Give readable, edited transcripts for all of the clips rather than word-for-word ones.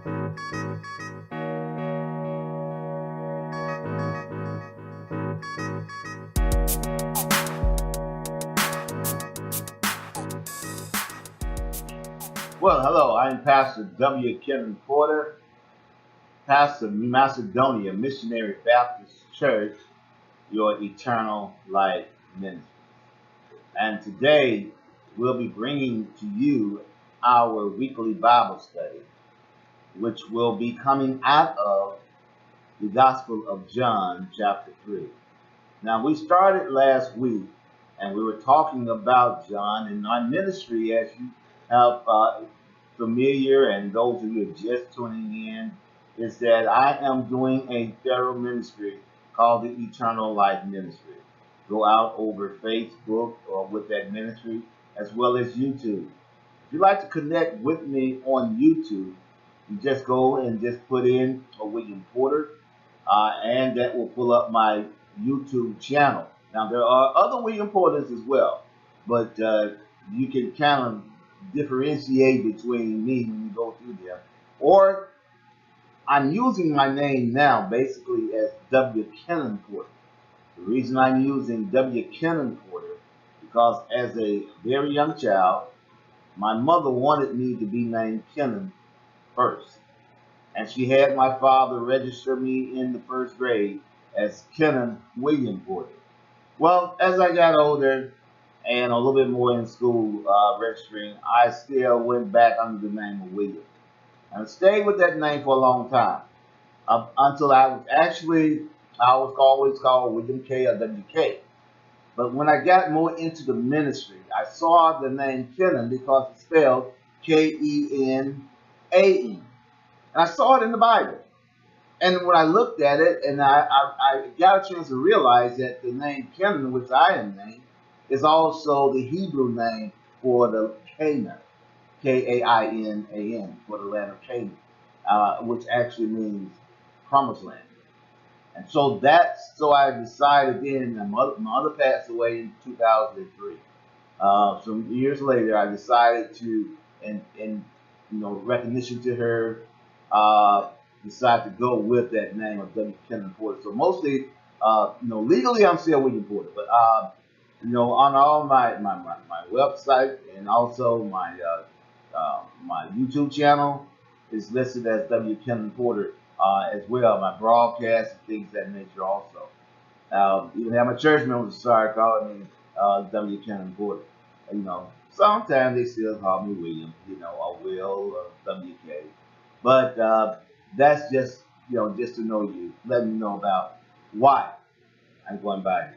Well, hello, I'm Pastor W. Kenan Porter, pastor of Macedonia Baptist Church, your eternal life ministry. And today we'll be bringing to you our weekly Bible study, which will be coming out of the Gospel of John, chapter 3. Now, we started last week and we were talking about John and our ministry, as you have familiar, and those of you who are just tuning in, is that I am doing a federal ministry called the Eternal Life Ministry. Go out over Facebook or with that ministry, as well as YouTube. If you'd like to connect with me on YouTube, you just go and just put in William Porter, and that will pull up my YouTube channel. Now, there are other William Porters as well, but you can kind of differentiate between me when you go through them. Or I'm using my name now basically as W. Kenan Porter. The reason I'm using W. Kenan Porter because as a very young child, my mother wanted me to be named Kenan first. And she had my father register me in the first grade as Kenan William Porter. Well, as I got older and a little bit more in school registering, I still went back under the name of William. And I stayed with that name for a long time until I was always called William K. or WK. But when I got more into the ministry, I saw the name Kenan because it's spelled Kenan. And I saw it in the Bible. And when I looked at it, and I got a chance to realize that the name Kenan, which I am named, is also the Hebrew name for the Canaan, Kainan, for the land of Canaan, which actually means promised land. And so I decided then, my mother passed away in 2003. Some years later, I decided to, in recognition to her, decide to go with that name of W. Kenan Porter. So mostly, legally I'm still William Porter, but on all my website and also my YouTube channel is listed as W. Kenan Porter as well. My broadcasts and things of that nature also. Even have my church members started calling me W. Kenan Porter. Sometimes they still call me William, or Will, or WK. But that's just to know you, letting you know about why I'm going by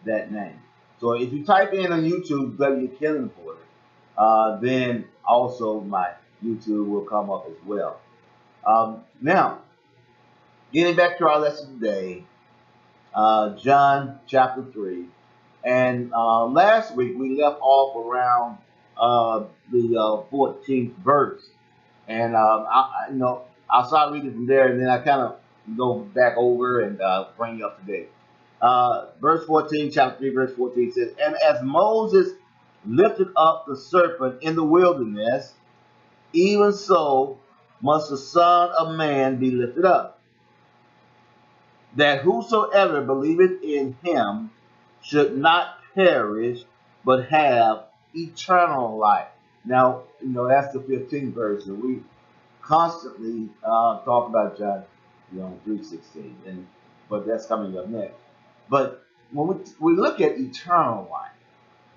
that name. So if you type in on YouTube W. Kenan Porter, then also my YouTube will come up as well. Now, getting back to our lesson today, John chapter 3. And last week we left off around the 14th verse. And I'll start reading from there, and then I kind of go back over and bring you up to date. Verse 14, chapter 3, verse 14 says, "And as Moses lifted up the serpent in the wilderness, even so must the Son of Man be lifted up, that whosoever believeth in him should not perish, but have eternal life." Now, that's the 15th verse, and we constantly talk about John, 3:16, but that's coming up next. But when we look at eternal life,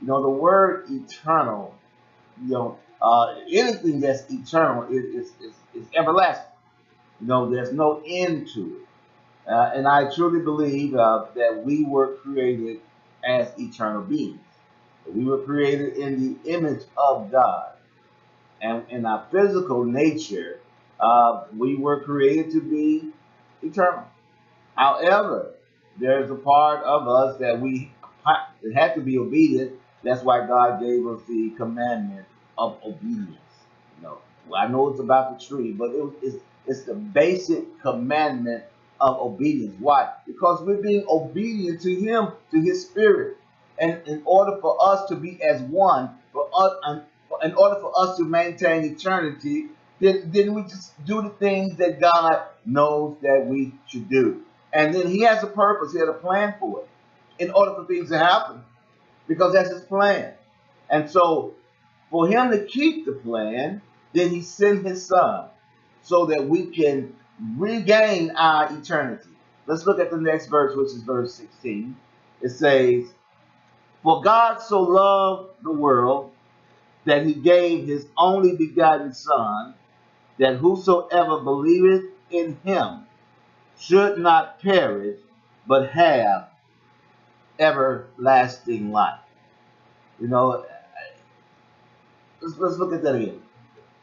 the word eternal, anything that's eternal is everlasting. There's no end to it. And I truly believe that we were created as eternal beings. We were created in the image of God. And in our physical nature, we were created to be eternal. However, there's a part of us that it had to be obedient. That's why God gave us the commandment of obedience. I know it's about the tree, but it's the basic commandment of obedience. Why? Because we're being obedient to Him, to His Spirit. And in order for us to be as one, in order for us to maintain eternity, Then we just do the things that God knows that we should do. And then he has a purpose, he has a plan for it in order for things to happen, because that's his plan. And so for him to keep the plan, then he sent his son so that we can regain our eternity. Let's look at the next verse, which is verse 16. It says, "For God so loved the world that he gave his only begotten Son, that whosoever believeth in him should not perish, but have everlasting life." You know, let's look at that again.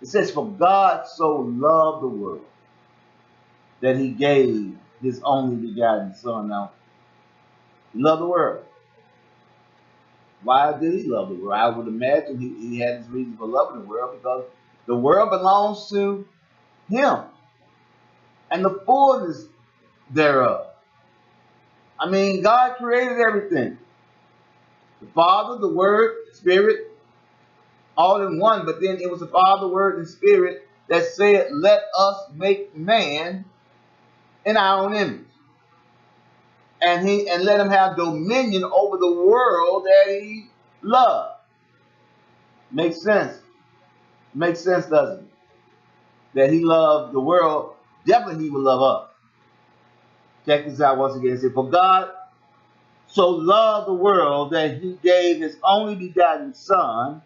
It says, "For God so loved the world that he gave his only begotten Son." Now, he loved the world. Why did he love the world? I would imagine he had his reason for loving the world, because the world belongs to him and the fullness thereof. I mean, God created everything. The Father, the Word, the Spirit, all in one. But then it was the Father, Word, and Spirit that said, "Let us make man in our own image." And let him have dominion over the world that he loved. Makes sense. Makes sense, doesn't it? That he loved the world, definitely he would love us. Check this out once again. It says, "For God so loved the world that he gave his only begotten Son,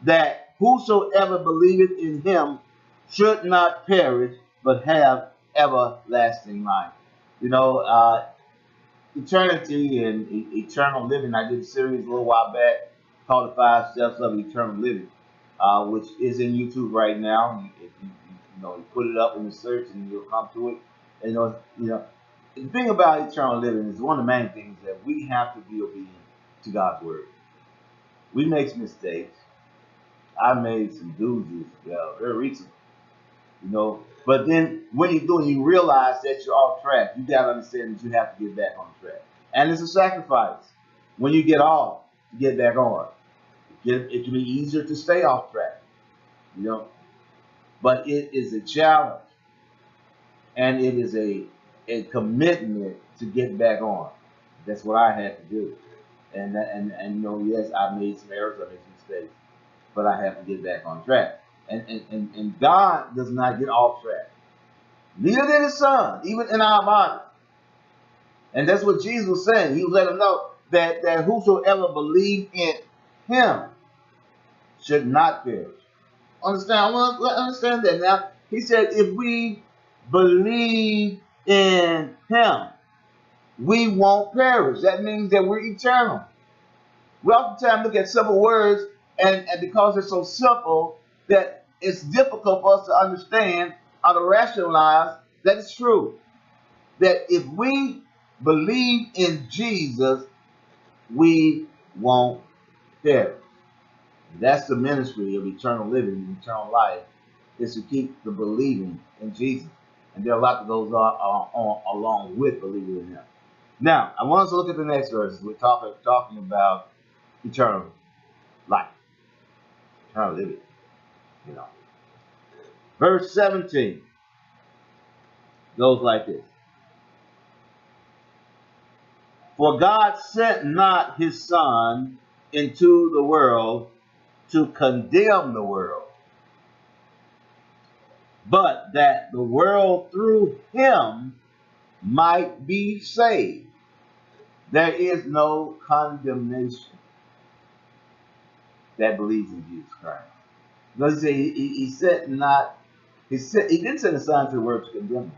that whosoever believeth in him should not perish, but have everlasting life." You know, eternity and eternal living. I did a series a little while back called "The 5 Steps of Eternal Living," which is in YouTube right now. If you put it up in the search and you'll come to it. And, the thing about eternal living is one of the main things that we have to be obedient to God's word. We make some mistakes. I made some doozies very recently, But then when you're doing, you realize that you're off track. You got to understand that you have to get back on track. And it's a sacrifice when you get off to get back on. It can be easier to stay off track, But it is a challenge. And it is a commitment to get back on. That's what I had to do. And yes, I made some errors, I made some mistakes, but I have to get back on track. And God does not get off track. Neither did his Son, even in our body. And that's what Jesus was saying. He let them know that whosoever believed in him should not perish. Understand that now. He said, if we believe in him, we won't perish. That means that we're eternal. We oftentimes look at simple words, and because they're so simple, that it's difficult for us to understand or to rationalize that it's true. That if we believe in Jesus, we won't perish. That's the ministry of eternal living, eternal life, is to keep the believing in Jesus. And there are a lot that goes on along with believing in him. Now, I want us to look at the next verses. We're talking about eternal life, eternal living. Verse 17 goes like this. "For God sent not his Son into the world to condemn the world, but that the world through him might be saved. There is no condemnation that believes in Jesus Christ." Let's say he didn't send his Son to the world to condemn the world.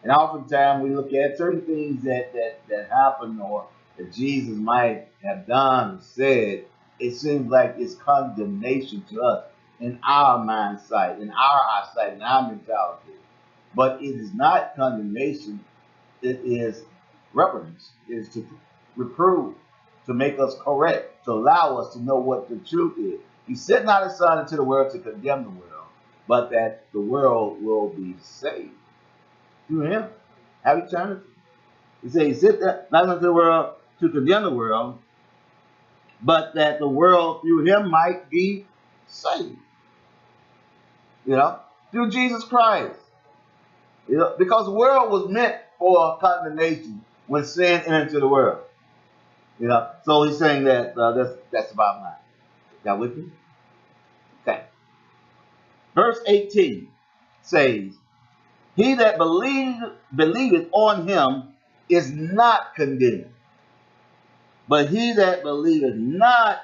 And oftentimes we look at certain things that happen or that Jesus might have done or said. It seems like it's condemnation to us in our mind sight, in our eyesight, in our mentality. But it is not condemnation. It is reverence. It is to reprove, to make us correct, to allow us to know what the truth is. He sent not his Son into the world to condemn the world, but that the world will be saved through him, have eternity. He said he sent not into the world to condemn the world, but that the world through him might be saved. You know, through Jesus Christ. You know, because the world was meant for condemnation when sin entered into the world. You know, so he's saying that that's the bottom line. Got with me? Okay. Verse 18 says, "He that believeth on him is not condemned, but he that believeth not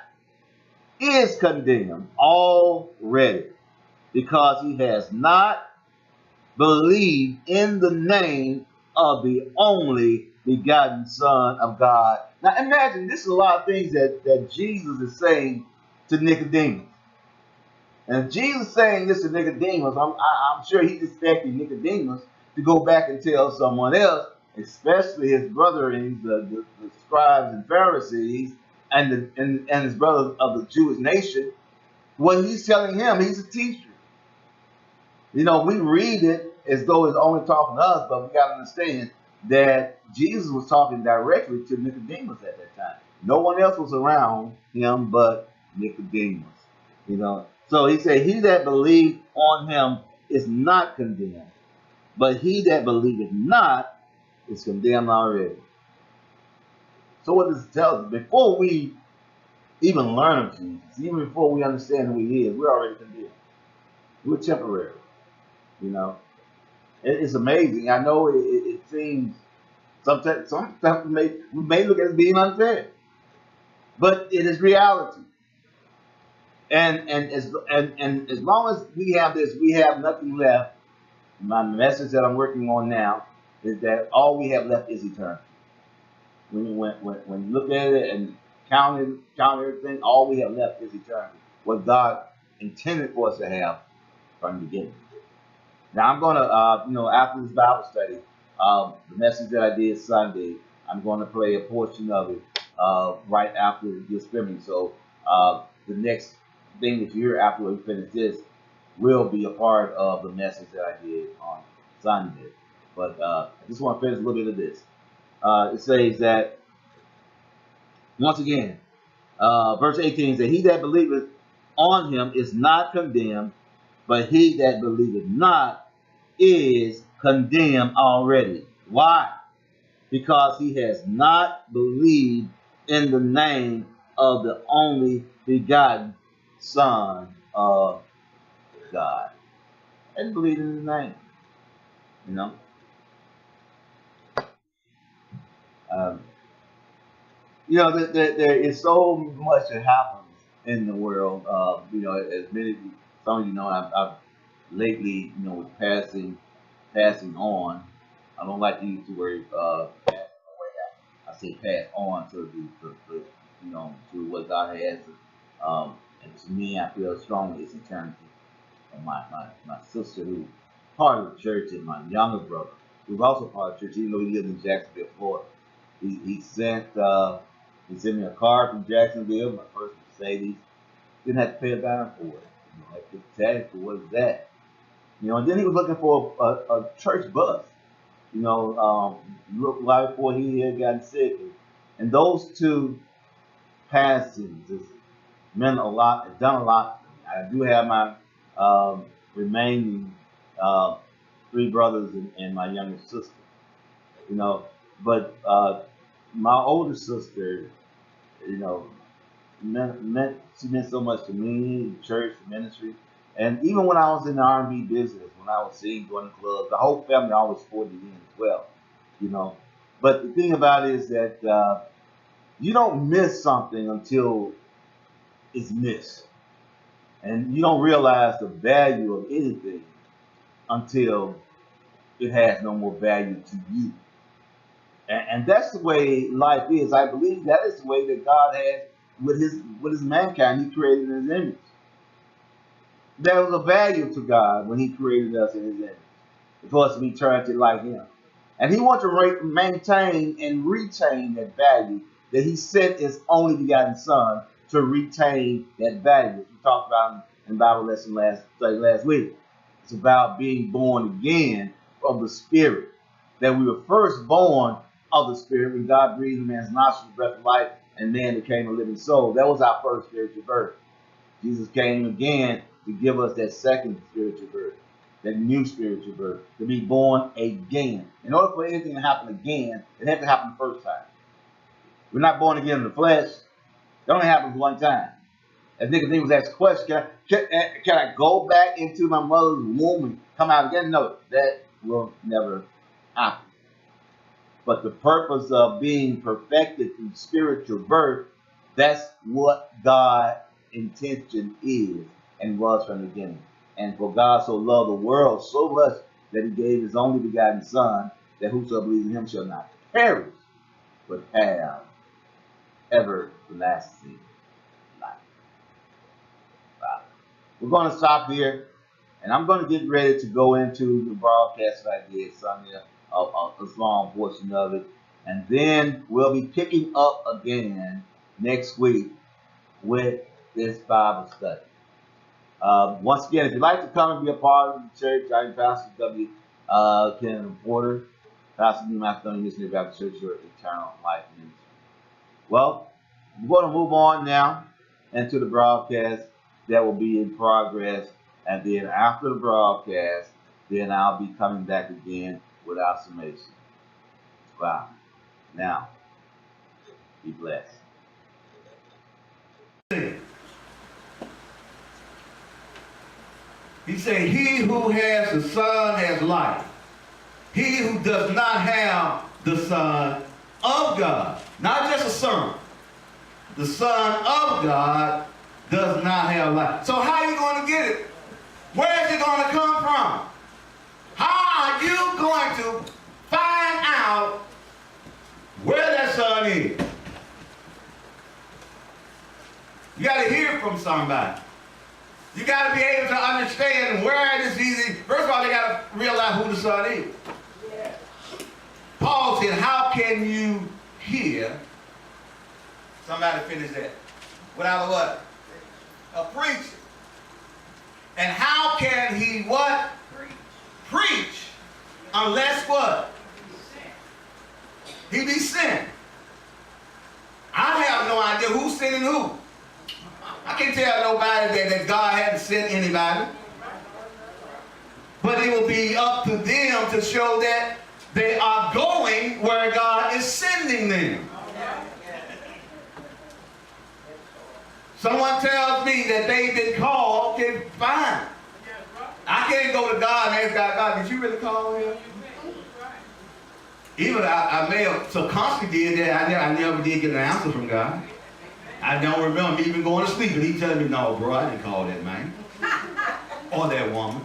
is condemned already, because he has not believed in the name of the only begotten Son of God." Now imagine, this is a lot of things that Jesus is saying to Nicodemus. And Jesus saying this to Nicodemus, I'm sure he's expecting Nicodemus to go back and tell someone else, especially his brethren, the scribes and Pharisees, and his brothers of the Jewish nation, what he's telling him. He's a teacher. You know, we read it as though it's only talking to us, but we got to understand that Jesus was talking directly to Nicodemus at that time. No one else was around him but Nicodemus. You know, so he said, "He that believed on him is not condemned, but he that believeth not is condemned already." So what this tells us, before we even learn of Jesus, even before we understand who he is, we're already condemned. We're temporary. You know, it's amazing. I know it seems sometimes we may look at it as being unfair, but it is reality. And as long as we have this, we have nothing left. My message that I'm working on now is that all we have left is eternity. When you look at it and count everything, all we have left is eternity. What God intended for us to have from the beginning. Now I'm going to, after this Bible study, the message that I did Sunday, I'm going to play a portion of it right after this filming. So the next thing that you hear after we finish this will be a part of the message that I did on Sunday. But I just want to finish a little bit of this. It says that, once again, verse 18 says, "He that believeth on him is not condemned, but he that believeth not is condemned already." Why? Because he has not believed in the name of the only begotten Son of God. And believe in his name. You know? There is so much that happens in the world. As some of you know, I've lately, with passing on. I don't like to use the word pass away. I say pass on to to what God has. And to me, I feel strongly it's eternity. And my sister, who's part of the church, and my younger brother, who's also part of the church, even though he lives in Jacksonville, Florida. He sent me a car from Jacksonville, my first Mercedes. Didn't have to pay a dime for it. I took the tax for what is that? And then he was looking for a church bus. Right before he had gotten sick, and those two passings has meant a lot. It's done a lot. I do have my remaining 3 brothers and my younger sister. But my older sister, she meant so much to me, the church, the ministry. And even when I was in the R&B business, when I was singing, going to clubs, the whole family always supported me as well. But the thing about it is that you don't miss something until it's missed. And you don't realize the value of anything until it has no more value to you. And that's the way life is. I believe that is the way that God has with his mankind. He created in his image. There was a value to God when he created us in his image, for us to be turned to like him. And he wants to maintain and retain that value that he sent his only begotten Son to retain that value. We talked about in Bible lesson last week. It's about being born again of the Spirit. That we were first born of the Spirit when God breathed in man's nostrils the breath of life, and man became a living soul. That was our first spiritual birth. Jesus came again to give us that second spiritual birth, that new spiritual birth, to be born again. In order for anything to happen again, it has to happen the first time. We're not born again in the flesh. It only happens one time. As Nicodemus asked the question, can I go back into my mother's womb and come out again? No, that will never happen. But the purpose of being perfected through spiritual birth, that's what God's intention is and was from the beginning. And for God so loved the world so much that he gave his only begotten Son, that whosoever believes in him shall not perish, but have everlasting life. Wow. We're going to stop here, and I'm going to get ready to go into the broadcast that I did Sunday, a small portion of it, and then we'll be picking up again next week with this Bible study. Once again, if you'd like to come and be a part of the church, I'm Pastor W. Kenan Porter, Pastor of the Macedonia M B Church, your eternal life ministry. Well, we're going to move on now into the broadcast that will be in progress, and then after the broadcast, then I'll be coming back again with our summation. Wow. Now, be blessed. He said, he who has the Son has life. He who does not have the Son of God, not just a son, the Son of God does not have life. So how are you going to get it? Where is it going to come from? How are you going to find out where that Son is? You got to hear from somebody. You got to be able to understand where it is easy. First of all, they got to realize who the Son is. Yeah. Paul said, how can you hear? Somebody finish that. Without a what? A preacher. And how can he what? Preach. Unless what? He be sent. I have no idea who's sending who. I can't tell nobody that God hadn't sent anybody. But it will be up to them to show that they are going where God is sending them. Someone tells me that they've been called, okay, fine. I can't go to God and ask God, did you really call him? Even I may have subconsciously did that. I never did get an answer from God. I don't remember me even going to sleep and he telling me, no, bro, I didn't call that man. Or that woman.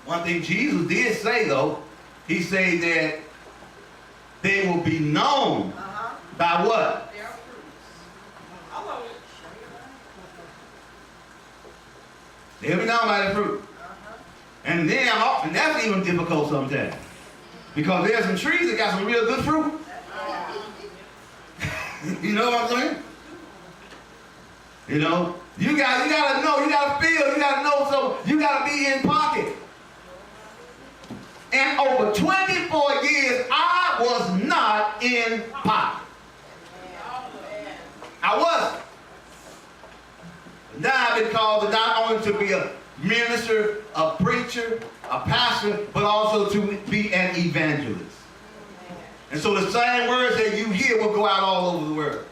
One thing Jesus did say, though, he said that they will be known by what? They'll be known by the fruit. And then often that's even difficult sometimes. Because there's some trees that got some real good fruit. You know what I'm saying? You know, you gotta know, you gotta feel, you gotta know, so you gotta be in pocket. And over 24 years, I was not in pocket. I wasn't. Now I've been called not only to be a minister, a preacher, a pastor, but also to be an evangelist. And so the same words that you hear will go out all over the world.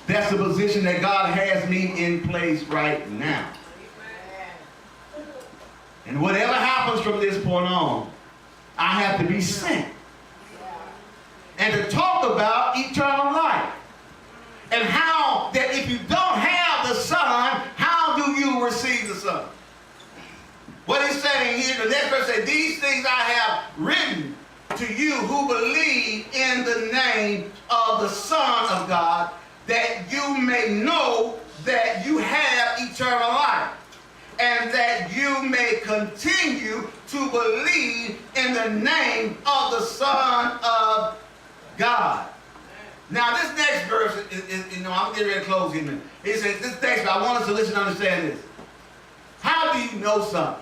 That's the position that God has me in place right now. And whatever happens from this point on, I have to be sent. And to talk about eternal life. And how that if you don't have the Son, how do you receive the Son? What he's saying here, the next verse says, these things I have written to you who believe in the name of the Son of God, that you may know that you have eternal life, and that you may continue to believe in the name of the Son of God. Now this next verse is I'm getting ready to close here. He says, this next verse, I want us to listen and understand this. How do you know something?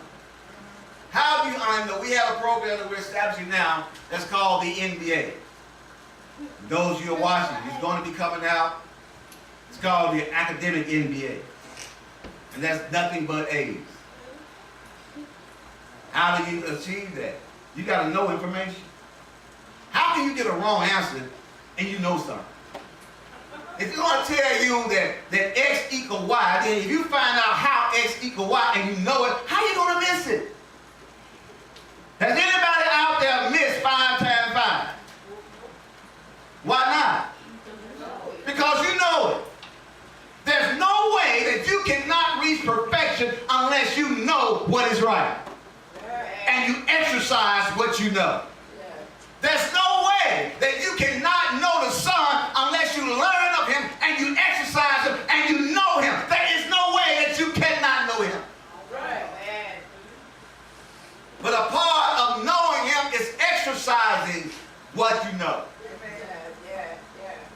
How do you know? We have a program that we're establishing now that's called the NBA. Those of you are watching, it's going to be coming out. It's called the academic MBA. And that's nothing but A's. How do you achieve that? You got to know information. How can you get a wrong answer and you know something? If you're going to tell you that X equals Y, then if you find out how X equals Y and you know it, how are you going to miss it? Has anybody out there missed 5 times 5? Why not? Because you know it. There's no way that you cannot reach perfection unless you know what is right. And you exercise what you know. There's no way that you cannot know the Son unless you learn of him and you exercise him and you know him. There is no way that you cannot know him. But a part of knowing him is exercising what you know.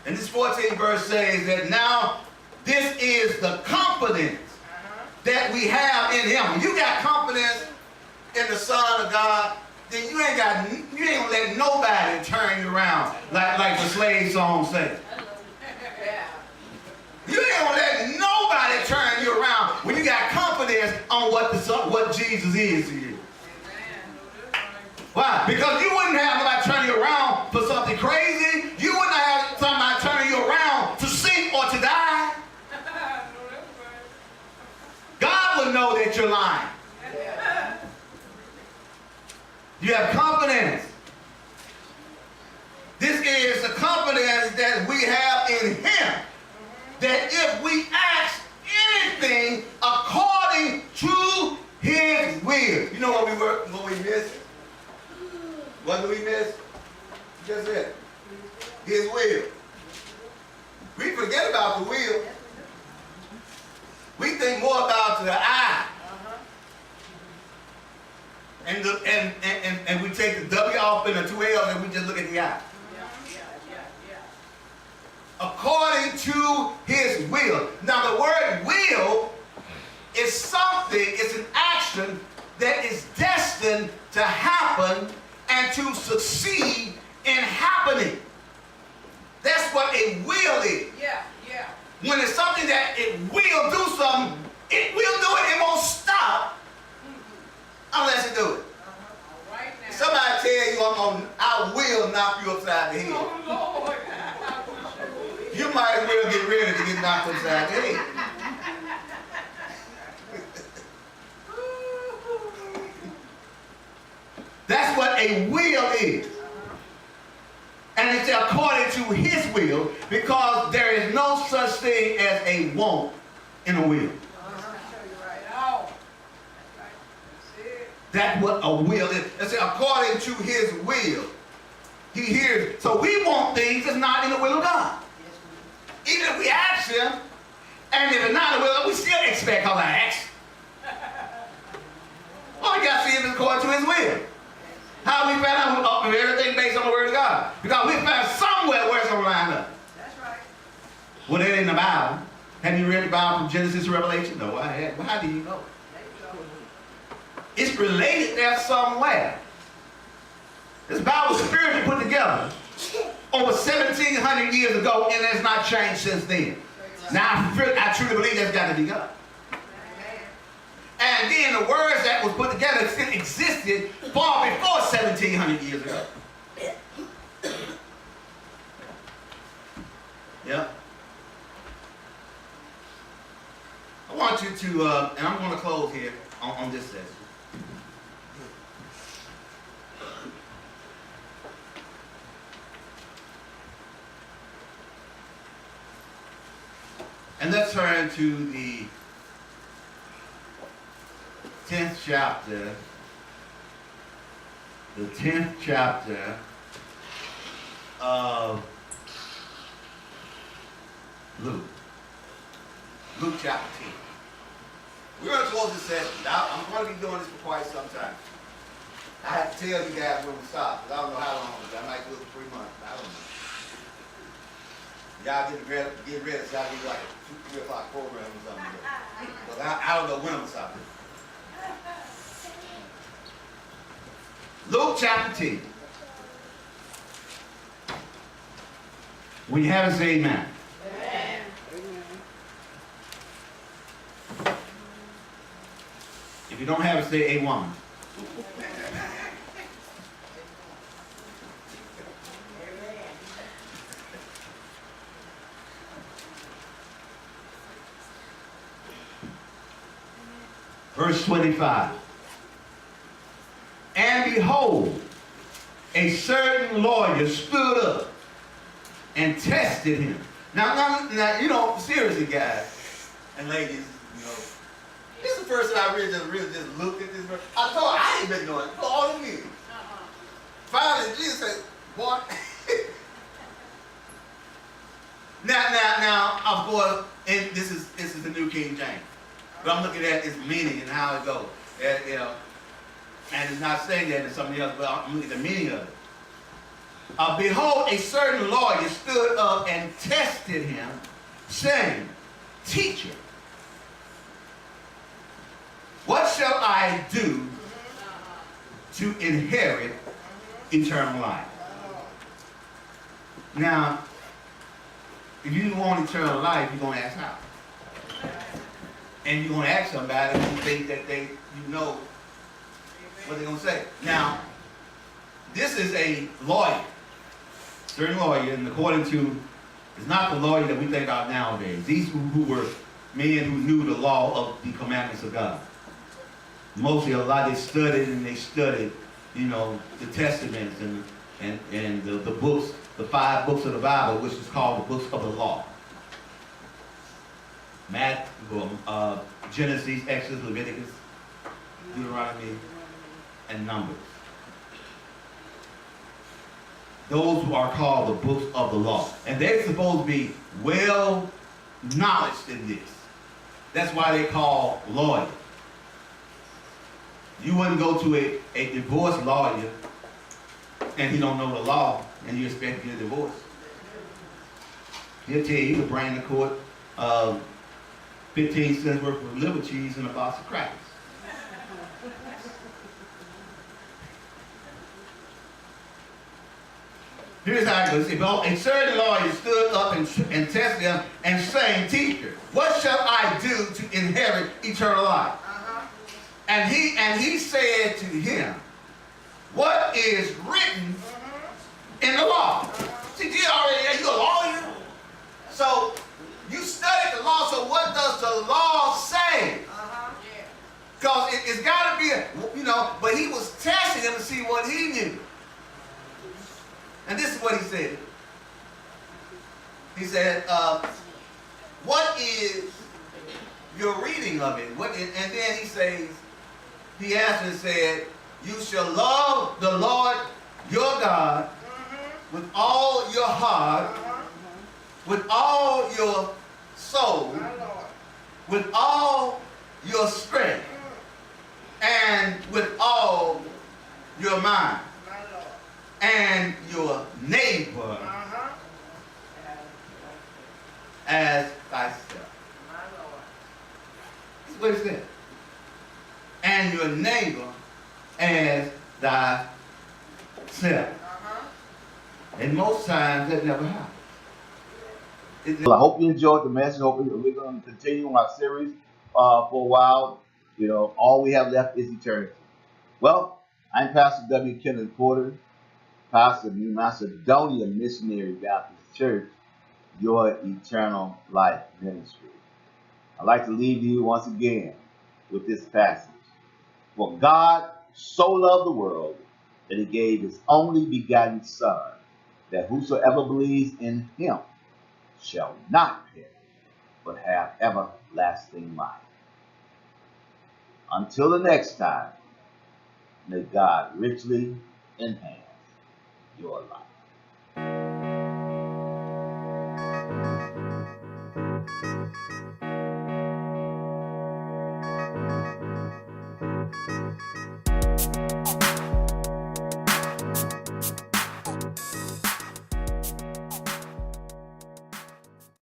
And this 14th verse says that now this is the confidence that we have in him. When you got confidence in the Son of God, then you ain't gonna let nobody turn you around like the slave song says. You ain't gonna let nobody turn you around when you got confidence on what Jesus is to you. Why? Because you wouldn't have nobody turn you around for something crazy. You wouldn't have somebody turning you around to sink or to die. God would know that you're lying. You have confidence. This is the confidence that we have in him. That if we ask anything according to his will. You know what we missed? What do we miss? Just it. His will. We forget about the will. We think more about the I. And we take the W off and the 2 L's and we just look at the I. According to his will. Now the word will is something, it's an action that is destined to happen and to succeed in happening. That's what a will is. When it's something that it will do something, it will do it, it won't stop unless it do it. Somebody tell you, I will knock you upside the head. You might as well get ready to get knocked upside the head. That's what a will is. And it's according to his will, because there is no such thing as a want in a will. That's what a will is. It's according to his will. He hears. So we want things that's not in the will of God. Even if we ask him, and if it's not in the will, we still expect all that action. Well, we got to see if it's according to his will. How we found out everything based on the word of God? Because we found somewhere where it's going to line up. That's right. Well, that ain't in the Bible. Have you read the Bible from Genesis to Revelation? No, I haven't. Well, how do you know? It's related there somewhere. This Bible was spiritually put together over 1,700 years ago, and it's not changed since then. Now, I truly believe that's got to be God. And then the words that was put together still existed far before 1,700 years ago. Yeah. I want you to, and I'm going to close here on this session. And let's turn to the 10th chapter. The 10th chapter of Luke. Luke chapter 10. We're going to close this session. Now, I'm going to be doing this for quite some time. I have to tell you guys when we stop, because I don't know how long. I might do it for 3 months. I don't know. Y'all get ready, so I'll be like a 2, 3 o'clock program or something. But I don't know when I'm going to stop this. Luke chapter 10. When you have it, say amen. Amen. If you don't have it, say a woman. Verse 25. And behold, a certain lawyer stood up and tested him. Now, you know, seriously, guys and ladies, you know, this is the first time I really just looked at this verse. I ain't been doing it for all the years. Finally, Jesus said, boy. now, of course, and this is the New King James. But I'm looking at its meaning and how it goes. And, you know, and it's not saying that in something else, but I'm looking at the meaning of it. Behold, a certain lawyer stood up and tested him, saying, Teacher, what shall I do to inherit eternal life? Now, if you want eternal life, you're going to ask how. And you're going to ask somebody who think that you know what they're going to say. Now, this is a lawyer, certain lawyer, and according to, it's not the lawyer that we think of nowadays. These who were men who knew the law of the commandments of God. Mostly a lot they studied, you know, the testaments and the books, the 5 books of the Bible, which is called the books of the law. Genesis, Exodus, Leviticus, Deuteronomy, and Numbers. Those who are called the books of the law. And they're supposed to be well knowledge in this. That's why they call lawyers. You wouldn't go to a divorce lawyer and he don't know the law and you expect to get a divorce. He'll tell you to bring to court 15 cents worth of liver cheese and a box of crackers. Here's how it goes. A certain lawyer stood up and tested him and saying, Teacher, what shall I do to inherit eternal life? And he said to him, what is written in the law? See, you a lawyer? So you studied the law, so what does the law say? Because it's got to be, but he was testing him to see what he knew. And this is what he said. He said, what is your reading of it? And then he answered and said, you shall love the Lord your God with all your heart, with all your soul, with all your strength, and with all your mind. And your neighbor as thyself. That's what it said. And your neighbor as thyself. And most times that never happens. Well, I hope you enjoyed the message. We're going to continue our series for a while. You know, all we have left is eternity. Well, I'm Pastor W. Kenan Porter, pastor of New Macedonia M B Church, your eternal life ministry. I'd like to leave you once again with this passage. For God so loved the world that he gave his only begotten Son, that whosoever believes in him shall not perish, but have everlasting life. Until the next time, may God richly enhance your life.